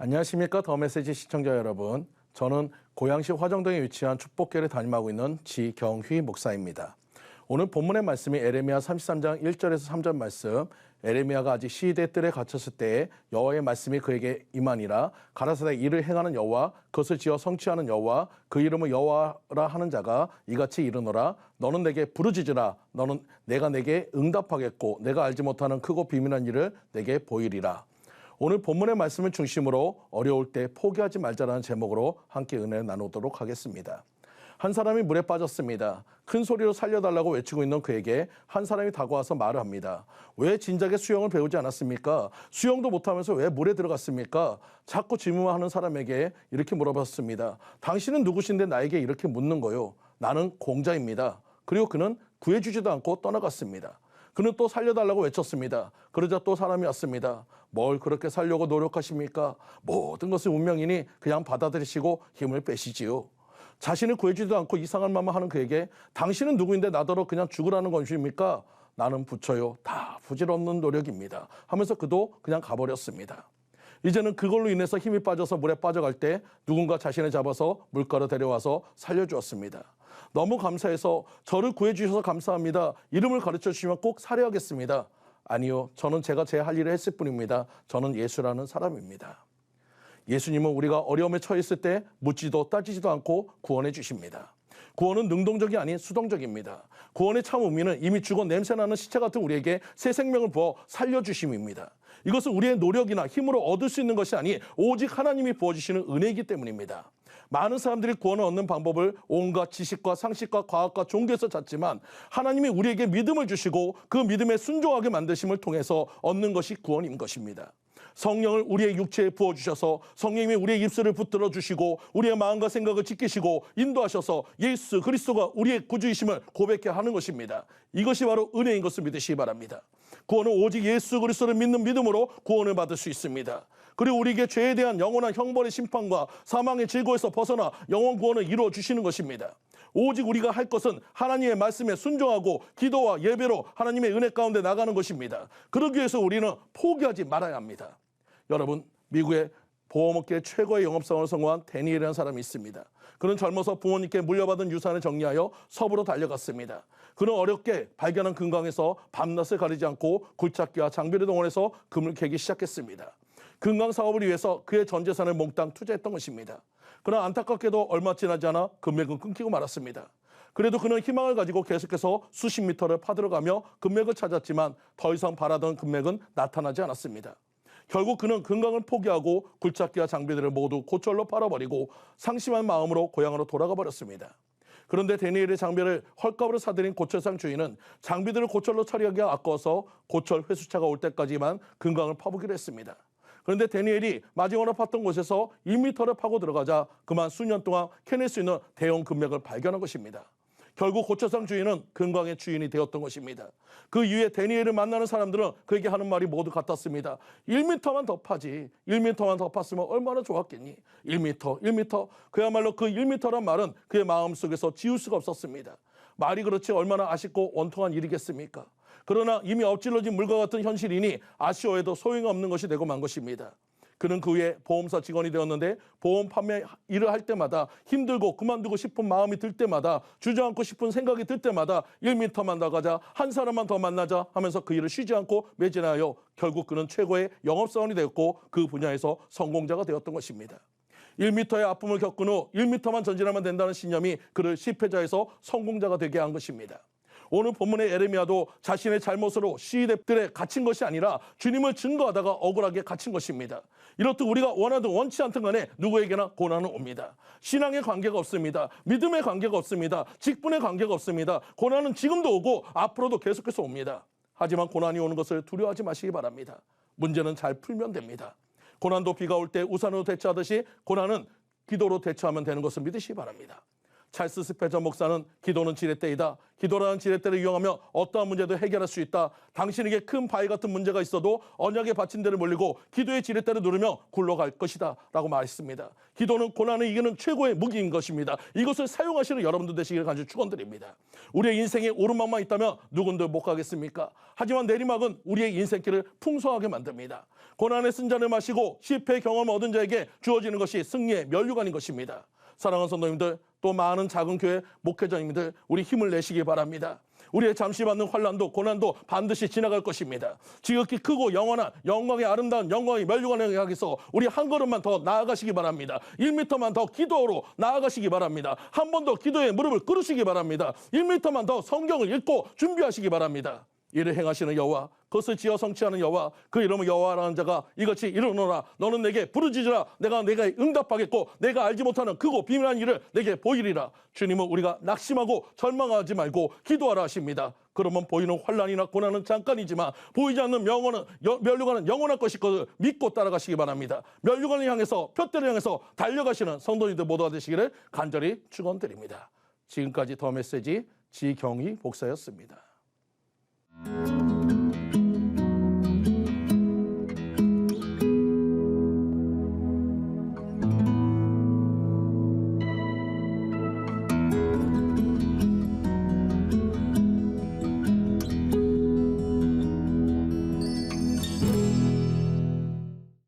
안녕하십니까. 더 메시지 시청자 여러분. 저는 고양시 화정동에 위치한 축복교회를 담임하고 있는 지경휘 목사입니다. 오늘 본문의 말씀이 에레미야 33장 1절에서 3절 말씀. 에레미야가 아직 시대 뜰에 갇혔을 때에 여호와의 말씀이 그에게 임하니라. 가라사대 이를 행하는 여호와, 그것을 지어 성취하는 여호와, 그 이름을 여호와라 하는 자가 이같이 이르노라. 너는 내게 부르짖으라. 너는 내가 내게 응답하겠고 내가 알지 못하는 크고 비밀한 일을 내게 보이리라. 오늘 본문의 말씀을 중심으로 어려울 때 포기하지 말자라는 제목으로 함께 은혜를 나누도록 하겠습니다. 한 사람이 물에 빠졌습니다. 큰 소리로 살려달라고 외치고 있는 그에게 한 사람이 다가와서 말을 합니다. 왜 진작에 수영을 배우지 않았습니까? 수영도 못하면서 왜 물에 들어갔습니까? 자꾸 질문하는 사람에게 이렇게 물어봤습니다. 당신은 누구신데 나에게 이렇게 묻는 거요? 나는 공자입니다. 그리고 그는 구해주지도 않고 떠나갔습니다. 그는 또 살려달라고 외쳤습니다. 그러자 또 사람이 왔습니다. 뭘 그렇게 살려고 노력하십니까? 모든 것은 운명이니 그냥 받아들이시고 힘을 빼시지요. 자신을 구해주지도 않고 이상한 말만 하는 그에게 당신은 누구인데 나더러 그냥 죽으라는 것입니까? 나는 부처요. 다 부질없는 노력입니다. 하면서 그도 그냥 가버렸습니다. 이제는 그걸로 인해서 힘이 빠져서 물에 빠져갈 때 누군가 자신을 잡아서 물가로 데려와서 살려주었습니다. 너무 감사해서 저를 구해주셔서 감사합니다. 이름을 가르쳐 주시면 꼭 살해하겠습니다. 아니요, 저는 제가 제 할 일을 했을 뿐입니다. 저는 예수라는 사람입니다. 예수님은 우리가 어려움에 처했을 때 묻지도 따지지도 않고 구원해 주십니다. 구원은 능동적이 아닌 수동적입니다. 구원의 참 의미는 이미 죽어 냄새나는 시체 같은 우리에게 새 생명을 부어 살려주심입니다. 이것은 우리의 노력이나 힘으로 얻을 수 있는 것이 아니 오직 하나님이 부어주시는 은혜이기 때문입니다. 많은 사람들이 구원을 얻는 방법을 온갖 지식과 상식과 과학과 종교에서 찾지만 하나님이 우리에게 믿음을 주시고 그 믿음에 순종하게 만드심을 통해서 얻는 것이 구원인 것입니다. 성령을 우리의 육체에 부어주셔서 성령님이 우리의 입술을 붙들어 주시고 우리의 마음과 생각을 지키시고 인도하셔서 예수 그리스도가 우리의 구주이심을 고백해 하는 것입니다. 이것이 바로 은혜인 것을 믿으시기 바랍니다. 구원은 오직 예수 그리스도를 믿는 믿음으로 구원을 받을 수 있습니다. 그리고 우리에게 죄에 대한 영원한 형벌의 심판과 사망의 질고에서 벗어나 영원 구원을 이루어 주시는 것입니다. 오직 우리가 할 것은 하나님의 말씀에 순종하고 기도와 예배로 하나님의 은혜 가운데 나가는 것입니다. 그러기 위해서 우리는 포기하지 말아야 합니다. 여러분, 미국의 보험업계 최고의 영업사원을 성공한 데니엘이라는 사람이 있습니다. 그는 젊어서 부모님께 물려받은 유산을 정리하여 서부로 달려갔습니다. 그는 어렵게 발견한 금강에서 밤낮을 가리지 않고 굴착기와 장비를 동원해서 금을 캐기 시작했습니다. 금강 사업을 위해서 그의 전 재산을 몽땅 투자했던 것입니다. 그러나 안타깝게도 얼마 지나지 않아 금맥은 끊기고 말았습니다. 그래도 그는 희망을 가지고 계속해서 수십 미터를 파들어가며 금맥을 찾았지만 더 이상 바라던 금맥은 나타나지 않았습니다. 결국 그는 금강을 포기하고 굴착기와 장비들을 모두 고철로 팔아버리고 상심한 마음으로 고향으로 돌아가 버렸습니다. 그런데 데니엘의 장비를 헐값으로 사들인 고철상 주인은 장비들을 고철로 처리하기 아까워서 고철 회수차가 올 때까지만 금강을 파보기로 했습니다. 그런데 데니엘이 마지막으로 팠던 곳에서 1m를 파고 들어가자 그만 수년 동안 캐낼 수 있는 대형 금맥을 발견한 것입니다. 결국 고철상 주인은 금강의 주인이 되었던 것입니다. 그 이후에 데니엘을 만나는 사람들은 그에게 하는 말이 모두 같았습니다. 1m만 더 파지. 1m만 더 팠으면 얼마나 좋았겠니? 1m. 그야말로 그 1m란 말은 그의 마음속에서 지울 수가 없었습니다. 말이 그렇지 얼마나 아쉽고 원통한 일이겠습니까? 그러나 이미 엎질러진 물과 같은 현실이니 아쉬워해도 소용없는 것이 되고 만 것입니다. 그는 그 후에 보험사 직원이 되었는데 보험 판매 일을 할 때마다 힘들고 그만두고 싶은 마음이 들 때마다 주저앉고 싶은 생각이 들 때마다 1m만 더 가자, 한 사람만 더 만나자 하면서 그 일을 쉬지 않고 매진하여 결국 그는 최고의 영업사원이 되었고 그 분야에서 성공자가 되었던 것입니다. 1m의 아픔을 겪은 후 1m만 전진하면 된다는 신념이 그를 실패자에서 성공자가 되게 한 것입니다. 오늘 본문의 에레미야도 자신의 잘못으로 시대들에 갇힌 것이 아니라 주님을 증거하다가 억울하게 갇힌 것입니다. 이렇듯 우리가 원하든 원치 않든 간에 누구에게나 고난은 옵니다. 신앙의 관계가 없습니다. 믿음의 관계가 없습니다. 직분의 관계가 없습니다. 고난은 지금도 오고 앞으로도 계속해서 옵니다. 하지만 고난이 오는 것을 두려워하지 마시기 바랍니다. 문제는 잘 풀면 됩니다. 고난도 비가 올 때 우산으로 대처하듯이 고난은 기도로 대처하면 되는 것을 믿으시기 바랍니다. 찰스 스페저 목사는 기도는 지렛대이다. 기도라는 지렛대를 이용하며 어떠한 문제도 해결할 수 있다. 당신에게 큰 바위 같은 문제가 있어도 언약의 받침대를 몰리고 기도의 지렛대를 누르며 굴러갈 것이다 라고 말했습니다. 기도는 고난을 이기는 최고의 무기인 것입니다. 이것을 사용하시는 여러분들 되시기를 간절히 축원드립니다. 우리의 인생에 오르막만 있다면 누군들 못 가겠습니까? 하지만 내리막은 우리의 인생길을 풍성하게 만듭니다. 고난의 쓴잔을 마시고 실패의 경험을 얻은 자에게 주어지는 것이 승리의 면류관인 것입니다. 사랑하는 성도님들, 또 많은 작은 교회 목회자님들, 우리 힘을 내시기 바랍니다. 우리의 잠시 받는 환난도 고난도 반드시 지나갈 것입니다. 지극히 크고 영원한 영광의 아름다운 영광의 면류관을 향해서 우리 한 걸음만 더 나아가시기 바랍니다. 1m만 더 기도로 나아가시기 바랍니다. 한 번 더 기도에 무릎을 꿇으시기 바랍니다. 1m만 더 성경을 읽고 준비하시기 바랍니다. 이를 행하시는 여호와, 그것을 지어 성취하는 여호와, 그 이름은 여호와라는 자가 이같이 이르노라. 너는 내게 부르짖으라. 내가 응답하겠고 내가 알지 못하는 크고 비밀한 일을 내게 보이리라. 주님은 우리가 낙심하고 절망하지 말고 기도하라 하십니다. 그러면 보이는 환난이나 고난은 잠깐이지만 보이지 않는 면류관은 영원할 것일 것을 믿고 따라가시기 바랍니다. 면류관을 향해서, 푯대를 향해서 달려가시는 성도님들 모두가 되시기를 간절히 축원드립니다. 지금까지 더 메시지 지경희 목사였습니다.